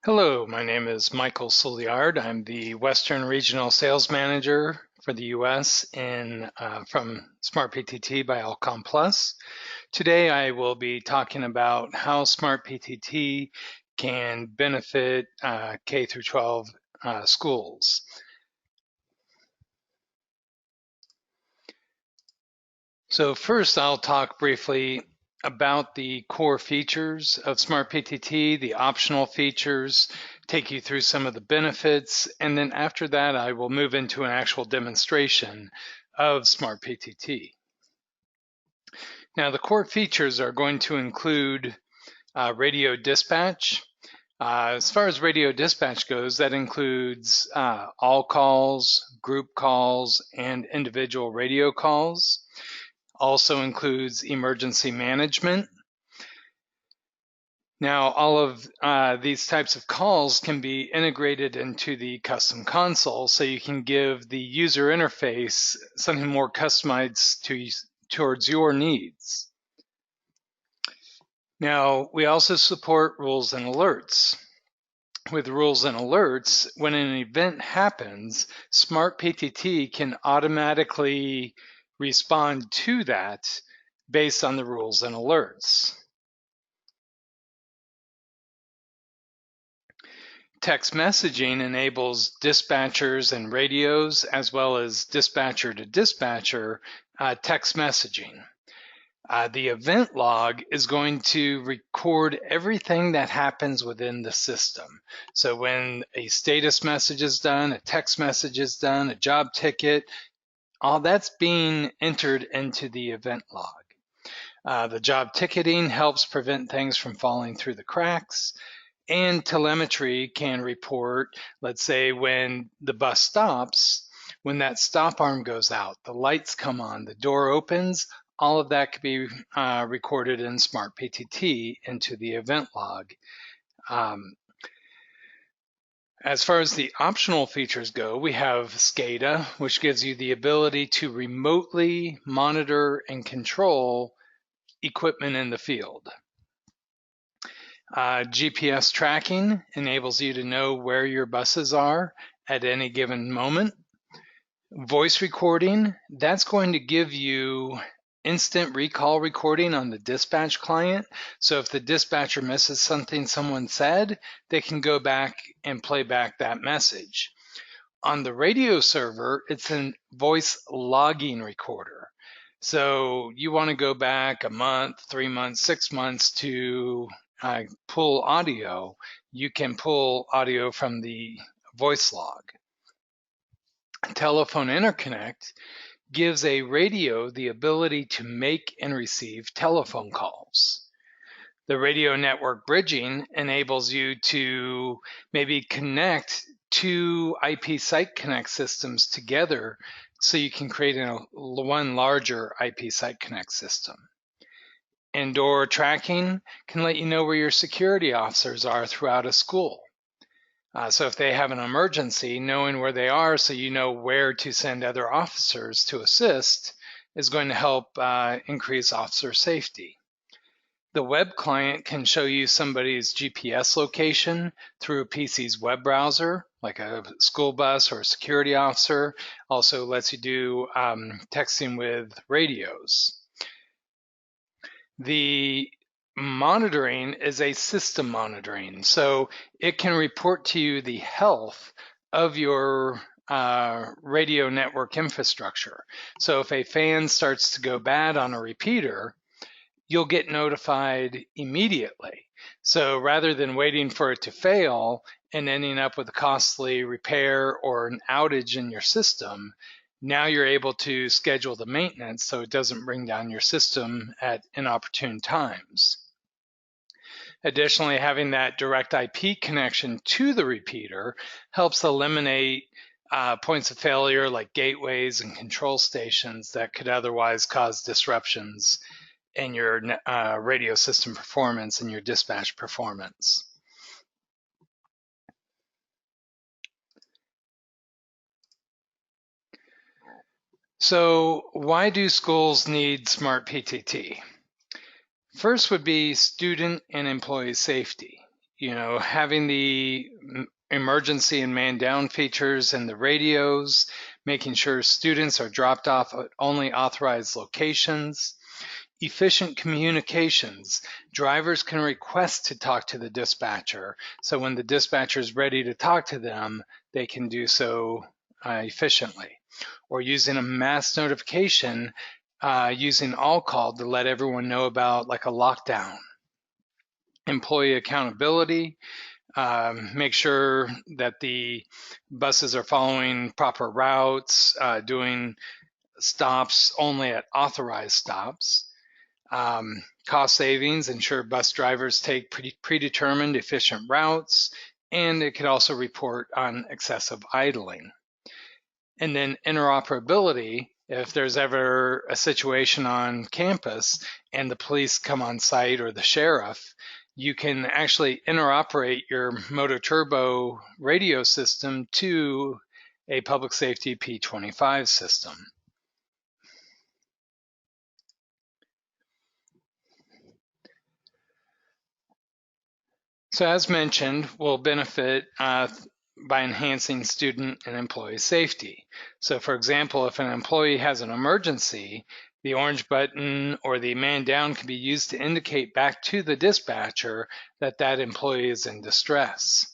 Hello, my name is Michael Souliard. I'm the Western Regional Sales Manager for the US from SmartPTT by Alcom Plus. Today I will be talking about how SmartPTT can benefit K through 12 schools. So first I'll talk briefly about the core features of SmartPTT, the optional features, take you through some of the benefits, and then after that I will move into an actual demonstration of SmartPTT. Now the core features are going to include radio dispatch. As far as radio dispatch goes, that includes all calls, group calls, and individual radio calls. Also includes emergency management. Now, all of these types of calls can be integrated into the custom console, so you can give the user interface something more customized towards your needs. Now, we also support rules and alerts. With rules and alerts, when an event happens, SmartPTT can automatically respond to that based on the rules and alerts. Text messaging enables dispatchers and radios, as well as dispatcher to dispatcher text messaging. The event log is going to record everything that happens within the system. So when a status message is done, a text message is done, a job ticket, all that's being entered into the event log. The job ticketing helps prevent things from falling through the cracks, and telemetry can report, let's say when the bus stops, when that stop arm goes out, the lights come on, the door opens, all of that could be recorded in SmartPTT into the event log. As far as the optional features go, we have SCADA, which gives you the ability to remotely monitor and control equipment in the field. GPS tracking enables you to know where your buses are at any given moment. Voice recording, that's going to give you instant recall recording on the dispatch client. So if the dispatcher misses something someone said, they can go back and play back that message. On the radio server, it's a voice logging recorder. So you want to go back a month, 3 months, 6 months to pull audio. You can pull audio from the voice log. Telephone interconnect gives a radio the ability to make and receive telephone calls. The radio network bridging enables you to maybe connect two IP Site Connect systems together so you can create one larger IP Site Connect system. Indoor tracking can let you know where your security officers are throughout a school. So if they have an emergency, knowing where they are so you know where to send other officers to assist is going to help increase officer safety. The web client can show you somebody's GPS location through a PC's web browser, like a school bus or a security officer. Also lets you do texting with radios. The monitoring is a system monitoring, so it can report to you the health of your radio network infrastructure. So if a fan starts to go bad on a repeater, you'll get notified immediately. So rather than waiting for it to fail and ending up with a costly repair or an outage in your system, now you're able to schedule the maintenance so it doesn't bring down your system at inopportune times. Additionally, having that direct IP connection to the repeater helps eliminate points of failure like gateways and control stations that could otherwise cause disruptions in your radio system performance and your dispatch performance. So why do schools need SmartPTT? First would be student and employee safety. having the emergency and man down features in the radios, making sure students are dropped off at only authorized locations. Efficient communications. Drivers can request to talk to the dispatcher. So when the dispatcher is ready to talk to them, they can do so efficiently. Or using a mass notification, using all call to let everyone know about like a lockdown. Employee accountability. Make sure that the buses are following proper routes, doing stops only at authorized stops. Cost savings, ensure bus drivers take predetermined efficient routes, and it could also report on excessive idling. And then interoperability, if there's ever a situation on campus and the police come on site or the sheriff, you can actually interoperate your MOTOTRBO radio system to a public safety P25 system. So as mentioned, we'll benefit by enhancing student and employee safety. So for example, if an employee has an emergency, the orange button or the man down can be used to indicate back to the dispatcher that that employee is in distress.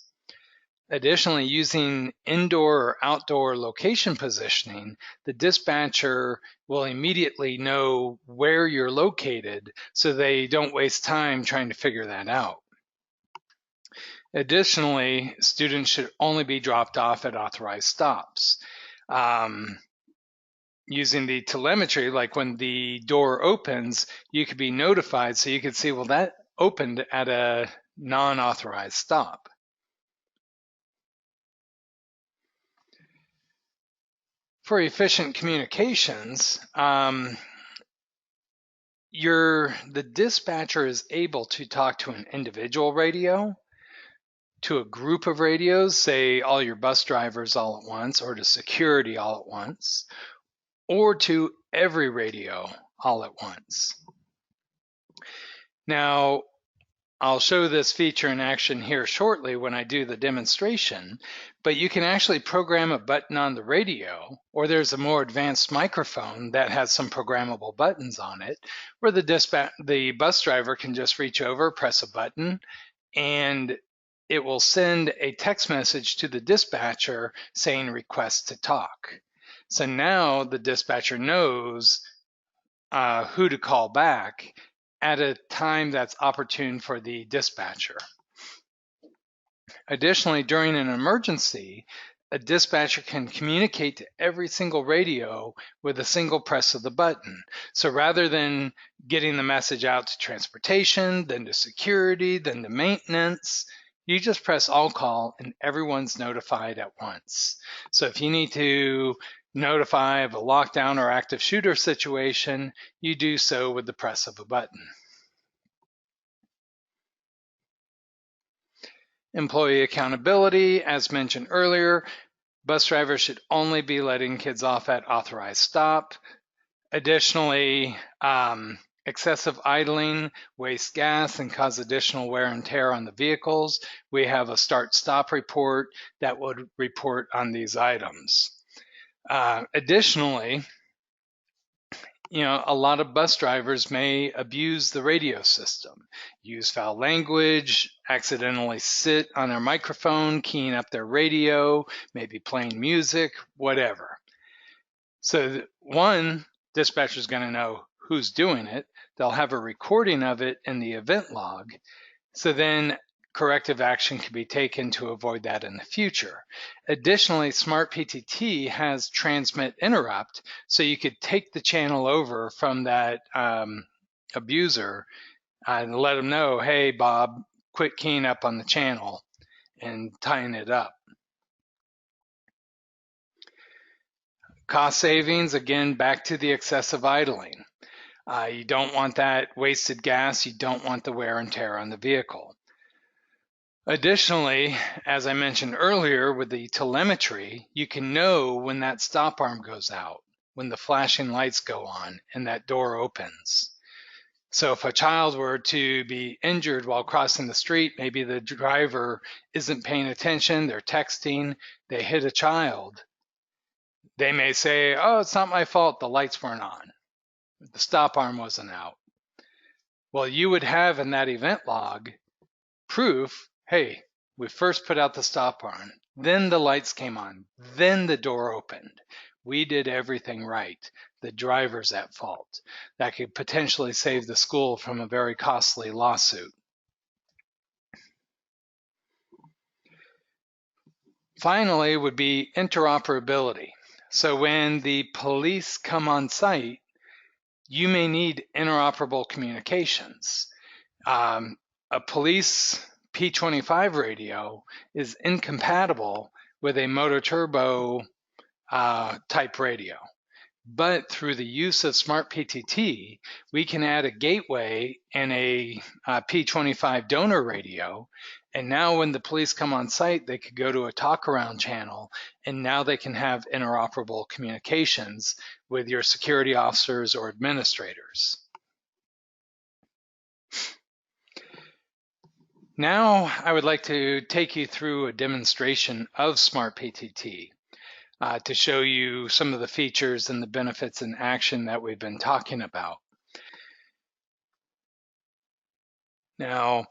Additionally, using indoor or outdoor location positioning, the dispatcher will immediately know where you're located so they don't waste time trying to figure that out. Additionally, students should only be dropped off at authorized stops. Using the telemetry, like when the door opens, you could be notified so you could see, well, that opened at a non-authorized stop. For efficient communications, the dispatcher is able to talk to an individual radio, to a group of radios, say all your bus drivers all at once, or to security all at once, or to every radio all at once. Now, I'll show this feature in action here shortly when I do the demonstration, but you can actually program a button on the radio, or there's a more advanced microphone that has some programmable buttons on it, where the bus driver can just reach over, press a button, and it will send a text message to the dispatcher saying request to talk. So now the dispatcher knows who to call back at a time that's opportune for the dispatcher. Additionally, during an emergency, a dispatcher can communicate to every single radio with a single press of the button. So rather than getting the message out to transportation, then to security, then to maintenance, you just press all call and everyone's notified at once. So if you need to notify of a lockdown or active shooter situation, you do so with the press of a button. Employee accountability, as mentioned earlier, bus drivers should only be letting kids off at authorized stop. Additionally, excessive idling wastes gas and cause additional wear and tear on the vehicles. We have a start-stop report that would report on these items. Additionally, a lot of bus drivers may abuse the radio system, use foul language, accidentally sit on their microphone, keying up their radio, maybe playing music, whatever. So one, dispatcher is going to know who's doing it. They'll have a recording of it in the event log. So then corrective action can be taken to avoid that in the future. Additionally, SmartPTT has transmit interrupt, so you could take the channel over from that abuser and let them know, hey, Bob, quit keying up on the channel and tying it up. Cost savings, again, back to the excessive idling. You don't want that wasted gas. You don't want the wear and tear on the vehicle. Additionally, as I mentioned earlier, with the telemetry, you can know when that stop arm goes out, when the flashing lights go on and that door opens. So if a child were to be injured while crossing the street, maybe the driver isn't paying attention, they're texting, they hit a child. They may say, oh, it's not my fault, the lights weren't on, the stop arm wasn't out. Well, you would have in that event log proof, hey, we first put out the stop arm, then the lights came on, then the door opened. We did everything right. The driver's at fault. That could potentially save the school from a very costly lawsuit. Finally would be interoperability. So when the police come on site, you may need interoperable communications. A police P25 radio is incompatible with a MOTOTRBO type radio. But through the use of SmartPTT, we can add a gateway and a P25 donor radio. And now when the police come on site, they could go to a talk around channel, and now they can have interoperable communications with your security officers or administrators. Now I would like to take you through a demonstration of SmartPTT to show you some of the features and the benefits in action that we've been talking about. Now,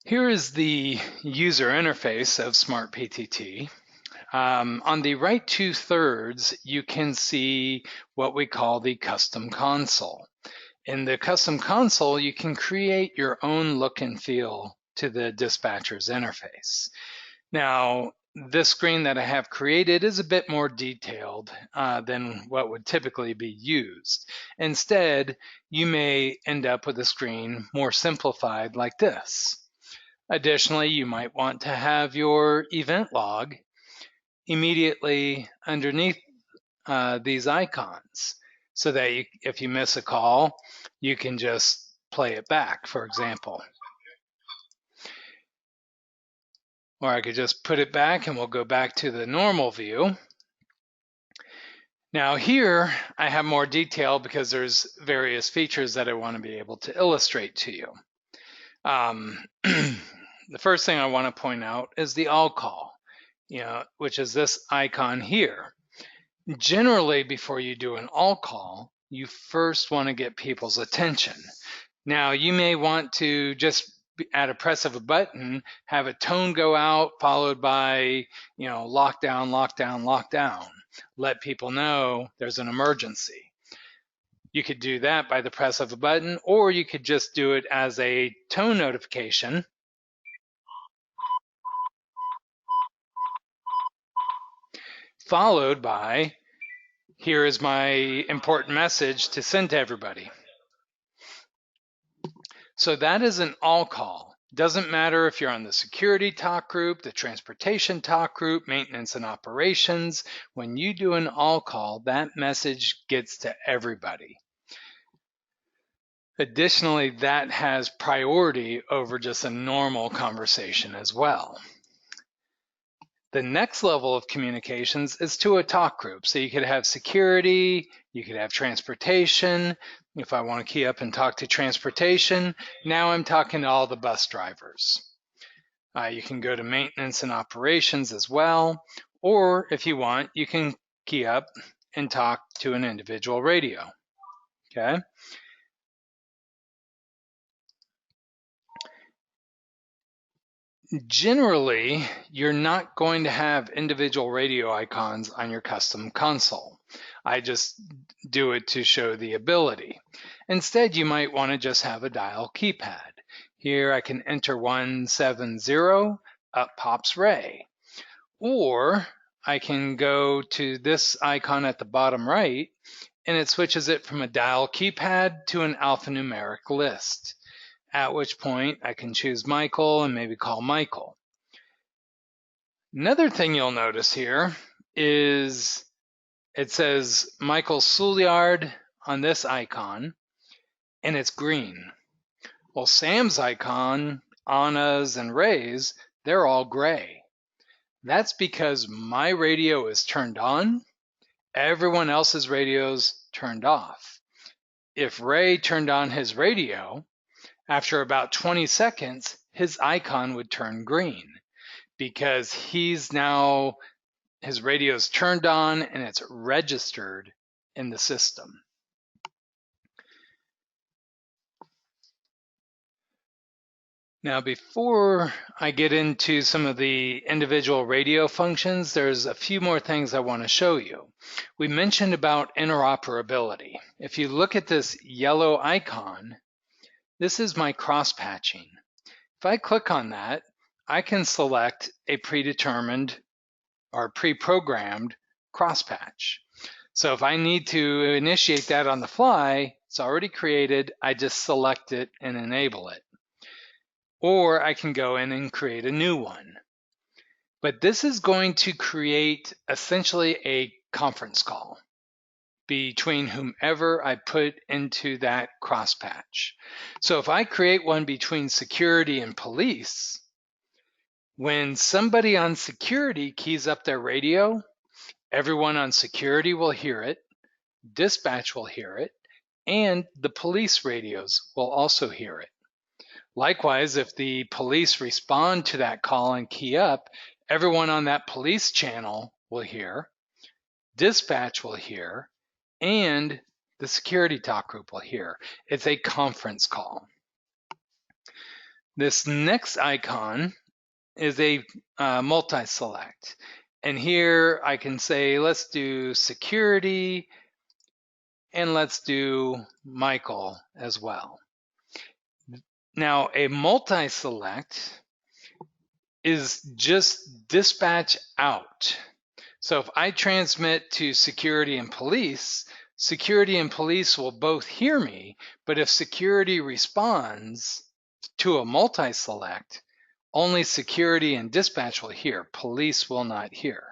here is the user interface of SmartPTT. On the right 2/3, you can see what we call the custom console. In the custom console, you can create your own look and feel to the dispatcher's interface. Now, this screen that I have created is a bit more detailed than what would typically be used. Instead, you may end up with a screen more simplified like this. Additionally, you might want to have your event log immediately underneath these icons so that if you miss a call, you can just play it back, for example. Or I could just put it back and we'll go back to the normal view. Now here I have more detail because there's various features that I want to be able to illustrate to you. The first thing I want to point out is the all call, which is this icon here. Generally, before you do an all call, you first want to get people's attention. Now you may want to just at a press of a button, have a tone go out followed by, lockdown, lockdown, lockdown. Let people know there's an emergency. You could do that by the press of a button, or you could just do it as a tone notification. Followed by, here is my important message to send to everybody. So that is an all call. Doesn't matter if you're on the security talk group, the transportation talk group, maintenance and operations. When you do an all call, that message gets to everybody. Additionally, that has priority over just a normal conversation as well. The next level of communications is to a talk group. So you could have security, you could have transportation. If I want to key up and talk to transportation, now I'm talking to all the bus drivers. You can go to maintenance and operations as well, or if you want, you can key up and talk to an individual radio, okay? Generally, you're not going to have individual radio icons on your custom console. I just do it to show the ability. Instead, you might want to just have a dial keypad. Here I can enter 170, up pops Ray. Or I can go to this icon at the bottom right, and it switches it from a dial keypad to an alphanumeric list. At which point I can choose Michael and maybe call Michael. Another thing you'll notice here is it says Michael Souliard on this icon, and it's green. Well, Sam's icon, Anna's and Ray's, they're all gray. That's because my radio is turned on, everyone else's radio's turned off. if Ray turned on his radio, after about 20 seconds, his icon would turn green because his radio's turned on and it's registered in the system. Now, before I get into some of the individual radio functions, there's a few more things I want to show you. We mentioned about interoperability. If you look at this yellow icon, this is my cross-patching. If I click on that, I can select a predetermined or pre-programmed cross-patch. So if I need to initiate that on the fly, it's already created, I just select it and enable it. Or I can go in and create a new one. But this is going to create essentially a conference call between whomever I put into that cross-patch. So if I create one between security and police, when somebody on security keys up their radio, everyone on security will hear it, dispatch will hear it, and the police radios will also hear it. Likewise, if the police respond to that call and key up, everyone on that police channel will hear, dispatch will hear, and the security talk group will hear. It's a conference call. This next icon is a multi-select. And here I can say, let's do security, and let's do Michael as well. Now, a multi-select is just dispatch out. So if I transmit to security and police will both hear me, but if security responds to a multi-select, only security and dispatch will hear, police will not hear.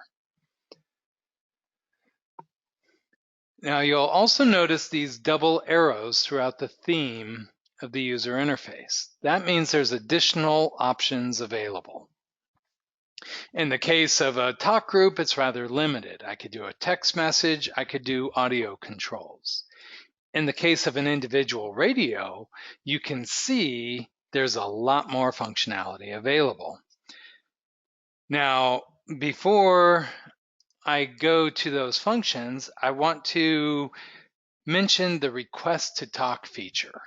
Now you'll also notice these double arrows throughout the theme of the user interface. That means there's additional options available. In the case of a talk group, it's rather limited. I could do a text message, I could do audio controls. In the case of an individual radio, you can see there's a lot more functionality available. Now, before I go to those functions, I want to mention the request to talk feature.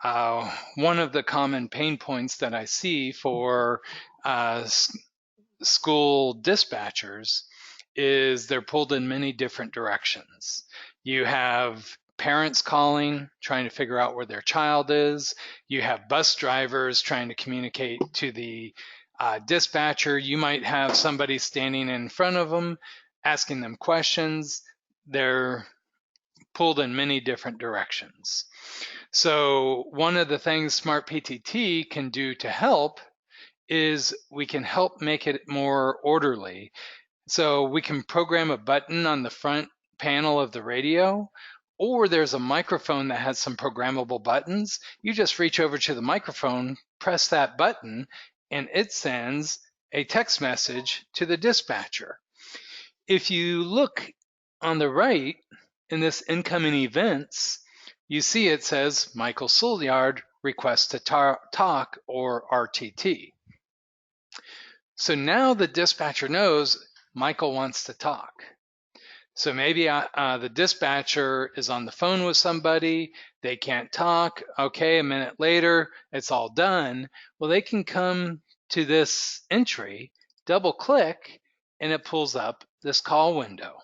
One of the common pain points that I see for school dispatchers is they're pulled in many different directions. You have parents calling, trying to figure out where their child is. You have bus drivers trying to communicate to the dispatcher. You might have somebody standing in front of them, asking them questions. They're pulled in many different directions. So one of the things SmartPTT can do to help is we can help make it more orderly. So we can program a button on the front panel of the radio, or there's a microphone that has some programmable buttons. You just reach over to the microphone, press that button, and it sends a text message to the dispatcher. If you look on the right in this incoming events, you see it says Michael Souliard requests to talk, or RTT. So now the dispatcher knows Michael wants to talk. So maybe the dispatcher is on the phone with somebody, they can't talk. Okay, a minute later, it's all done. Well, they can come to this entry, double click, and it pulls up this call window.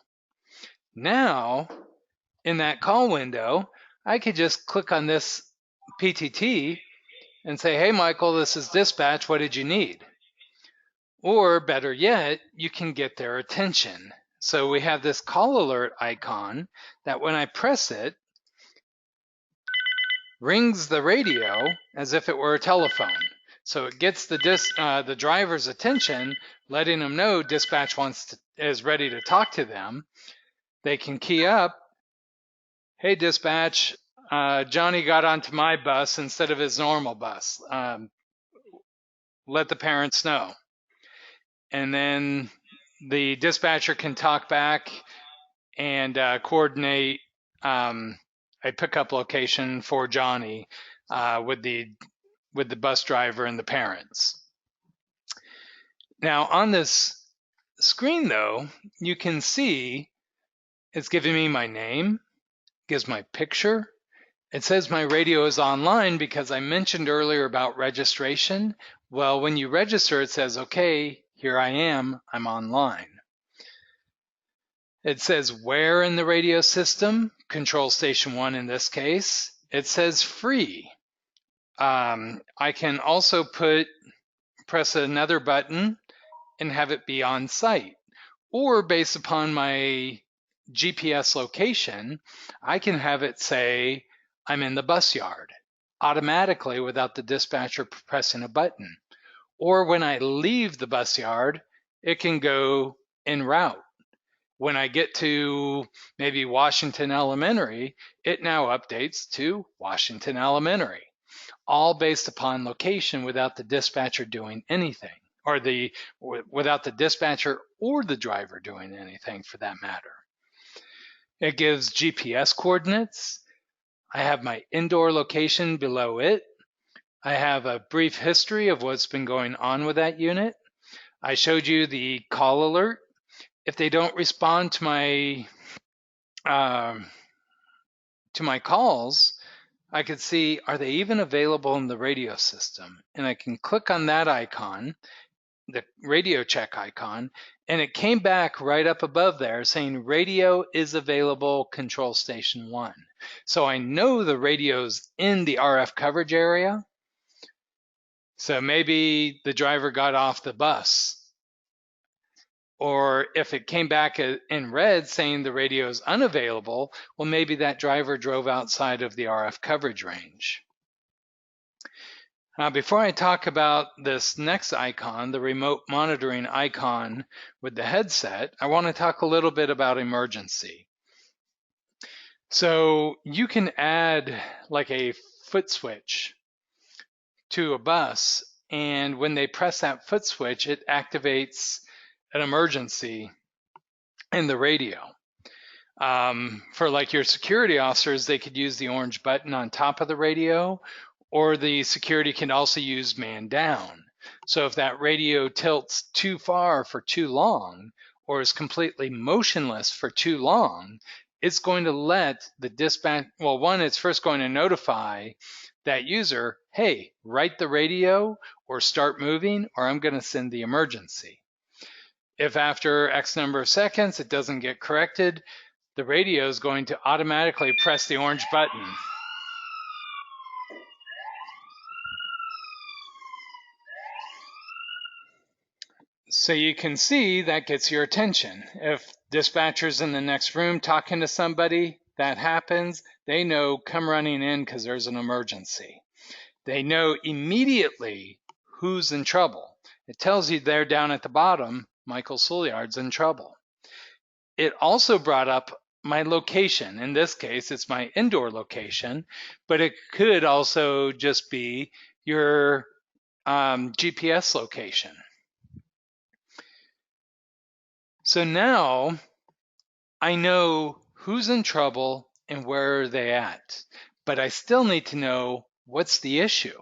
Now, in that call window, I could just click on this PTT and say, hey, Michael, this is dispatch, what did you need? Or better yet, you can get their attention. So we have this call alert icon that when I press it, rings the radio as if it were a telephone. So it gets the driver's attention, letting them know dispatch is ready to talk to them. They can key up, hey dispatch, Johnny got onto my bus instead of his normal bus. Let the parents know. And then the dispatcher can talk back and coordinate a pickup location for Johnny with the bus driver and the parents. Now on this screen though, you can see it's giving me my name, gives my picture. It says my radio is online because I mentioned earlier about registration. Well, when you register, it says, okay, here I am, I'm online. It says where in the radio system, control station 1 in this case. It says free. I can also press another button and have it be on site. Or based upon my GPS location, I can have it say, I'm in the bus yard, automatically without the dispatcher pressing a button. Or when I leave the bus yard, it can go en route. When I get to maybe Washington Elementary, it now updates to Washington Elementary, all based upon location without the dispatcher doing anything, or without the dispatcher or the driver doing anything for that matter. It gives GPS coordinates. I have my indoor location below it. I have a brief history of what's been going on with that unit. I showed you the call alert. If they don't respond to my calls, I could see, are they even available in the radio system? And I can click on that icon, the radio check icon, and it came back right up above there saying radio is available, control station 1. So I know the radio's in the RF coverage area. So maybe the driver got off the bus. Or if it came back in red saying the radio is unavailable, well, maybe that driver drove outside of the RF coverage range. Now, before I talk about this next icon, the remote monitoring icon with the headset, I want to talk a little bit about emergency. So you can add like a foot switch to a bus, and when they press that foot switch, it activates an emergency in the radio. For like your security officers, they could use the orange button on top of the radio, or the security can also use man down. So if that radio tilts too far for too long, or is completely motionless for too long, it's going to let the dispatch, well, one, it's first going to notify that user, hey, write the radio or start moving, or I'm going to send the emergency. If after X number of seconds it doesn't get corrected, the radio is going to automatically press the orange button. So you can see that gets your attention. If dispatcher's in the next room talking to somebody, that happens, they know come running in because there's an emergency. They know immediately who's in trouble. It tells you there down at the bottom, Michael Souliard's in trouble. It also brought up my location. In this case, it's my indoor location, but it could also just be your GPS location. So now I know who's in trouble and where are they at, but I still need to know what's the issue.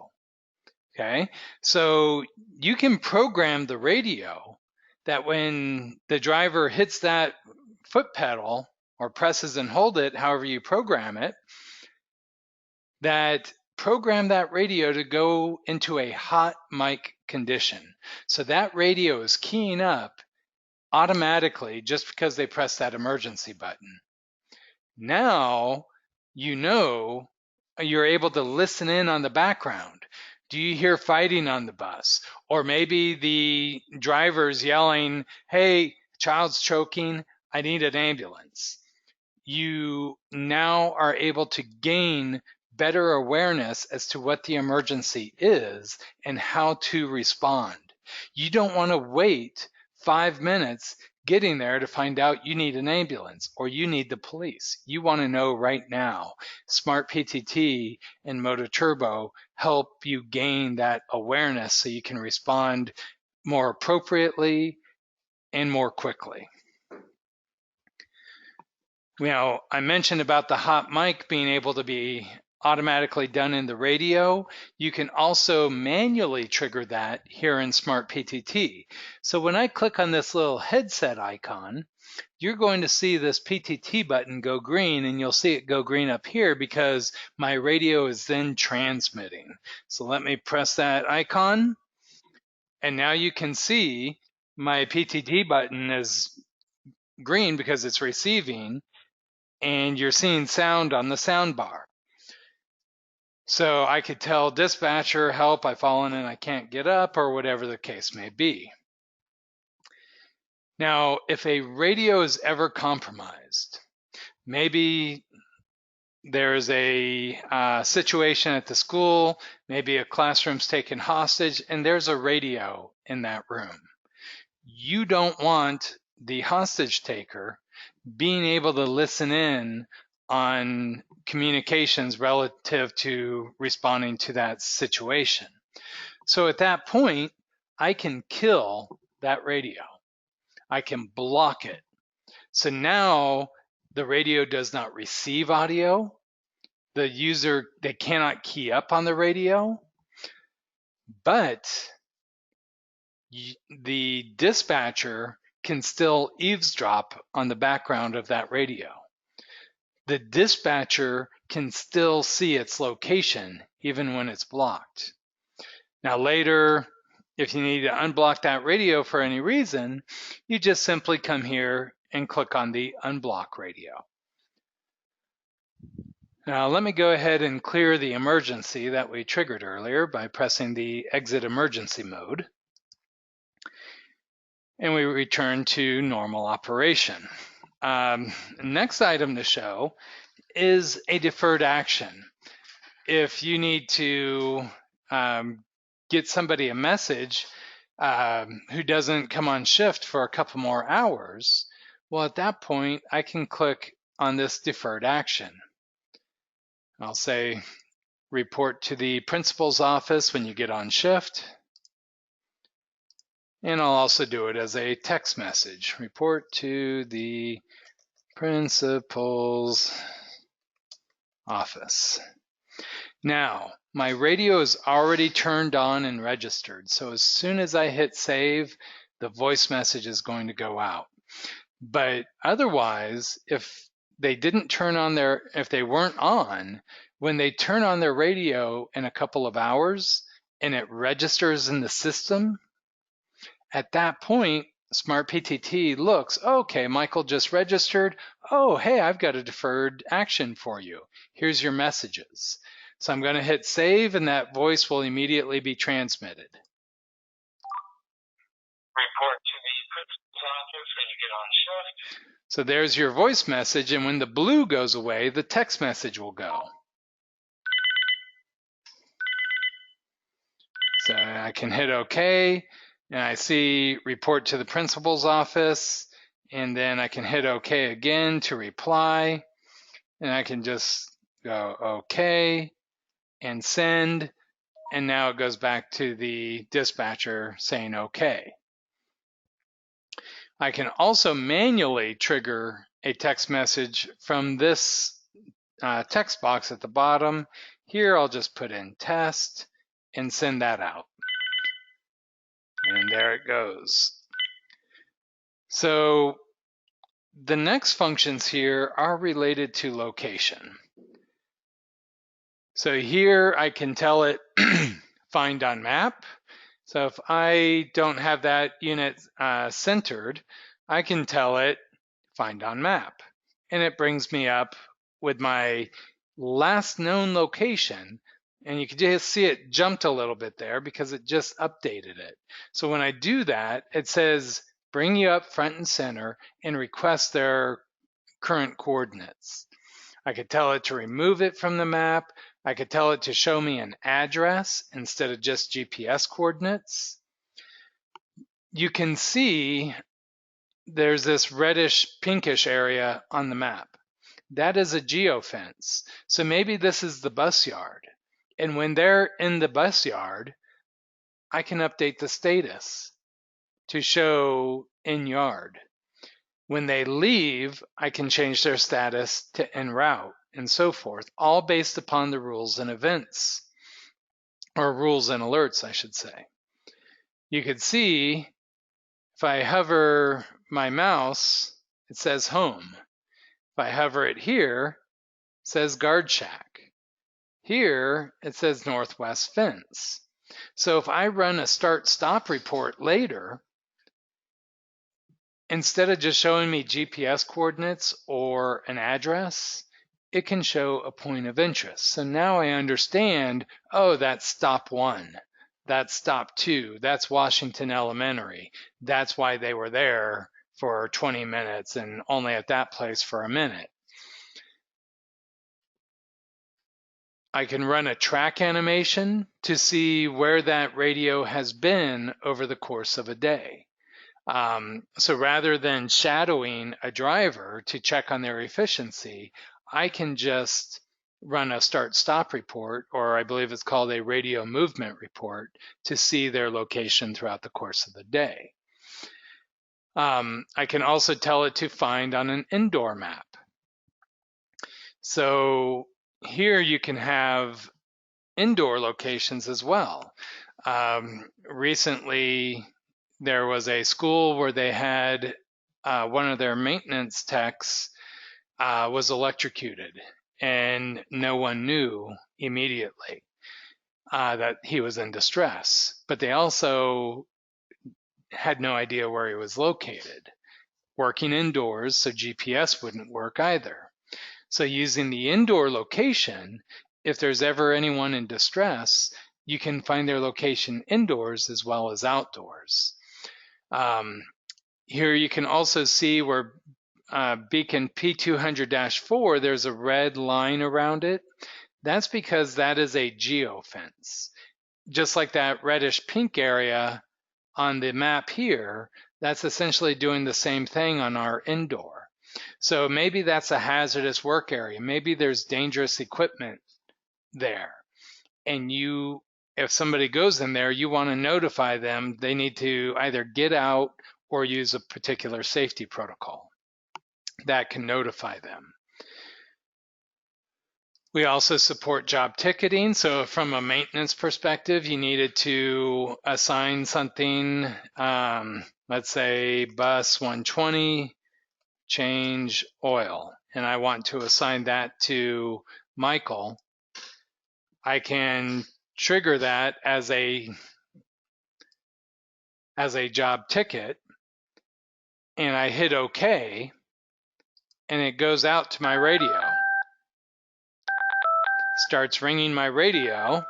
Okay, so you can program the radio that when the driver hits that foot pedal or presses and hold it, however you program it, that program that radio to go into a hot mic condition. So that radio is keying up automatically just because they press that emergency button. Now you know you're able to listen in on the background. Do you hear fighting on the bus? Or maybe the driver's yelling, hey, child's choking, I need an ambulance. You now are able to gain better awareness as to what the emergency is and how to respond. You don't want to wait 5 minutes getting there to find out you need an ambulance or you need the police. You want to know right now. SmartPTT and MOTOTRBO help you gain that awareness so you can respond more appropriately and more quickly. I mentioned about the hot mic being able to be automatically done in the radio. You can also manually trigger that here in SmartPTT. So when I click on this little headset icon, you're going to see this PTT button go green, and you'll see it go green up here because my radio is then transmitting. So let me press that icon, and now you can see my PTT button is green because it's receiving, and you're seeing sound on the sound bar. So I could tell dispatcher, help, I've fallen and I can't get up, or whatever the case may be. Now, if a radio is ever compromised, maybe there's a situation at the school, maybe a classroom's taken hostage, and there's a radio in that room. You don't want the hostage taker being able to listen in on communications relative to responding to that situation. So at that point, I can kill that radio. I can block it. So now the radio does not receive audio. The user, they cannot key up on the radio, but the dispatcher can still eavesdrop on the background of that radio. The dispatcher can still see its location even when it's blocked. Now later, if you need to unblock that radio for any reason, you just simply come here and click on the unblock radio. Now let me go ahead and clear the emergency that we triggered earlier by pressing the exit emergency mode. And we return to normal operation. Next item to show is a deferred action. If you need to get somebody a message who doesn't come on shift for a couple more hours, well, at that point, I can click on this deferred action. I'll say, report to the principal's office when you get on shift. And I'll also do it as a text message. Report to the principal's office. Now, my radio is already turned on and registered. So as soon as I hit save, the voice message is going to go out. But otherwise, if they didn't turn on if they weren't on, when they turn on their radio in a couple of hours and it registers in the system, at that point, SmartPTT looks, okay, Michael just registered. Oh, hey, I've got a deferred action for you. Here's your messages. So I'm going to hit save, and that voice will immediately be transmitted. Report to the principal's office when you get on shift. So there's your voice message, and when the blue goes away, the text message will go. So I can hit OK, and I see report to the principal's office, and then I can hit OK again to reply, and I can just go OK and send, and now it goes back to the dispatcher saying OK. I can also manually trigger a text message from this text box at the bottom. Here I'll just put in test and send that out. And there it goes. So the next functions here are related to location. So here I can tell it find on map. So if I don't have that unit centered, I can tell it find on map. And it brings me up with my last known location. And you can just see it jumped a little bit there because it just updated it. So when I do that, it says bring you up front and center and request their current coordinates. I could tell it to remove it from the map. I could tell it to show me an address instead of just GPS coordinates. You can see there's this reddish pinkish area on the map. That is a geofence. So maybe this is the bus yard. And when they're in the bus yard, I can update the status to show in yard. When they leave, I can change their status to en route and so forth, all based upon the rules and events, or rules and alerts, I should say. You could see if I hover my mouse, it says home. If I hover it here, it says guard shack. Here, it says northwest fence. So if I run a start-stop report later, instead of just showing me GPS coordinates or an address, it can show a point of interest. So now I understand, oh, that's stop 1, that's stop 2, that's Washington Elementary. That's why they were there for 20 minutes and only at that place for a minute. I can run a track animation to see where that radio has been over the course of a day. So rather than shadowing a driver to check on their efficiency, I can just run a start-stop report, or I believe it's called a radio movement report, to see their location throughout the course of the day. I can also tell it to find on an indoor map. So here you can have indoor locations as well. Recently, there was a school where they had one of their maintenance techs was electrocuted, and no one knew immediately that he was in distress. But they also had no idea where he was located. Working indoors, so GPS wouldn't work either. So using the indoor location, if there's ever anyone in distress, you can find their location indoors as well as outdoors. Here you can also see where beacon P200-4, there's a red line around it. That's because that is a geofence. Just like that reddish pink area on the map here, that's essentially doing the same thing on our indoor. So maybe that's a hazardous work area. Maybe there's dangerous equipment there. And if somebody goes in there, you want to notify them. They need to either get out or use a particular safety protocol that can notify them. We also support job ticketing. So from a maintenance perspective, you needed to assign something, let's say bus 120, change oil, and I want to assign that to Michael. I can trigger that as a job ticket, and I hit OK, and it goes out to my radio. Starts ringing my radio,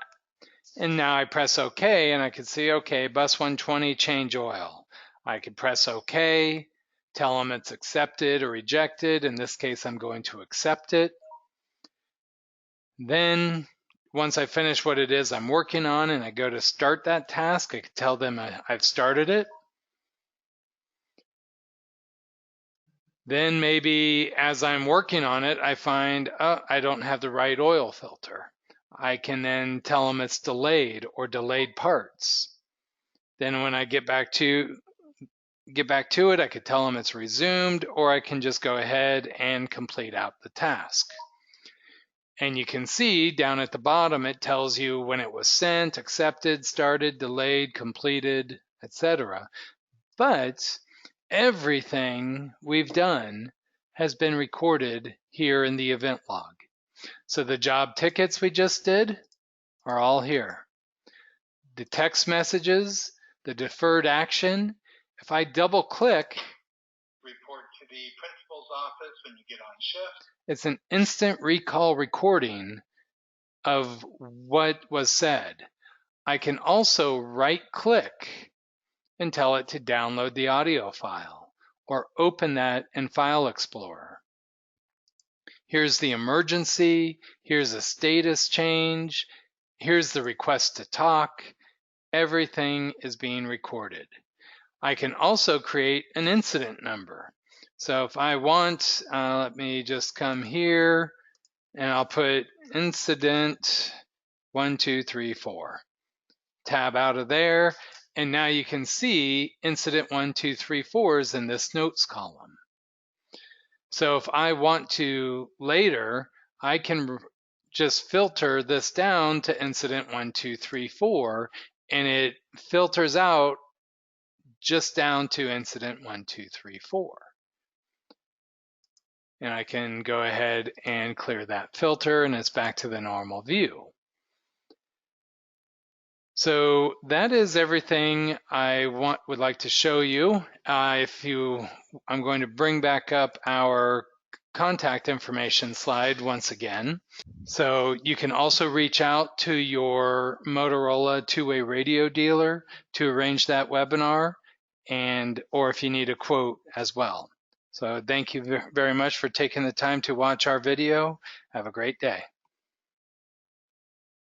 and now I press OK, and I can see, okay, bus 120, change oil. I could press OK, tell them it's accepted or rejected. In this case, I'm going to accept it. Then once I finish what it is I'm working on and I go to start that task, I can tell them I've started it. Then maybe as I'm working on it, I find, oh, I don't have the right oil filter. I can then tell them it's delayed or delayed parts. Then when I get back to it, I could tell them it's resumed, or I can just go ahead and complete out the task. And you can see down at the bottom, it tells you when it was sent, accepted, started, delayed, completed, etc. But everything we've done has been recorded here in the event log. So the job tickets we just did are all here. The text messages, the deferred action. If I double click, report to the principal's office when you get on shift. It's an instant recall recording of what was said. I can also right click and tell it to download the audio file or open that in File Explorer. Here's the emergency, here's a status change, here's the request to talk. Everything is being recorded. I can also create an incident number. So if I want, let me just come here and I'll put incident 1, 2, 3, 4. Tab out of there, and now you can see incident 1, 2, 3, 4 is in this notes column. So if I want to later, I can just filter this down to incident 1, 2, 3, 4, and it filters out just down to incident 1, 2, 3, 4. And I can go ahead and clear that filter, and it's back to the normal view. So that is everything I would like to show you. I'm going to bring back up our contact information slide once again. So you can also reach out to your Motorola two-way radio dealer to arrange that webinar, or if you need a quote as well. So thank you very much for taking the time to watch our video. Have a great day.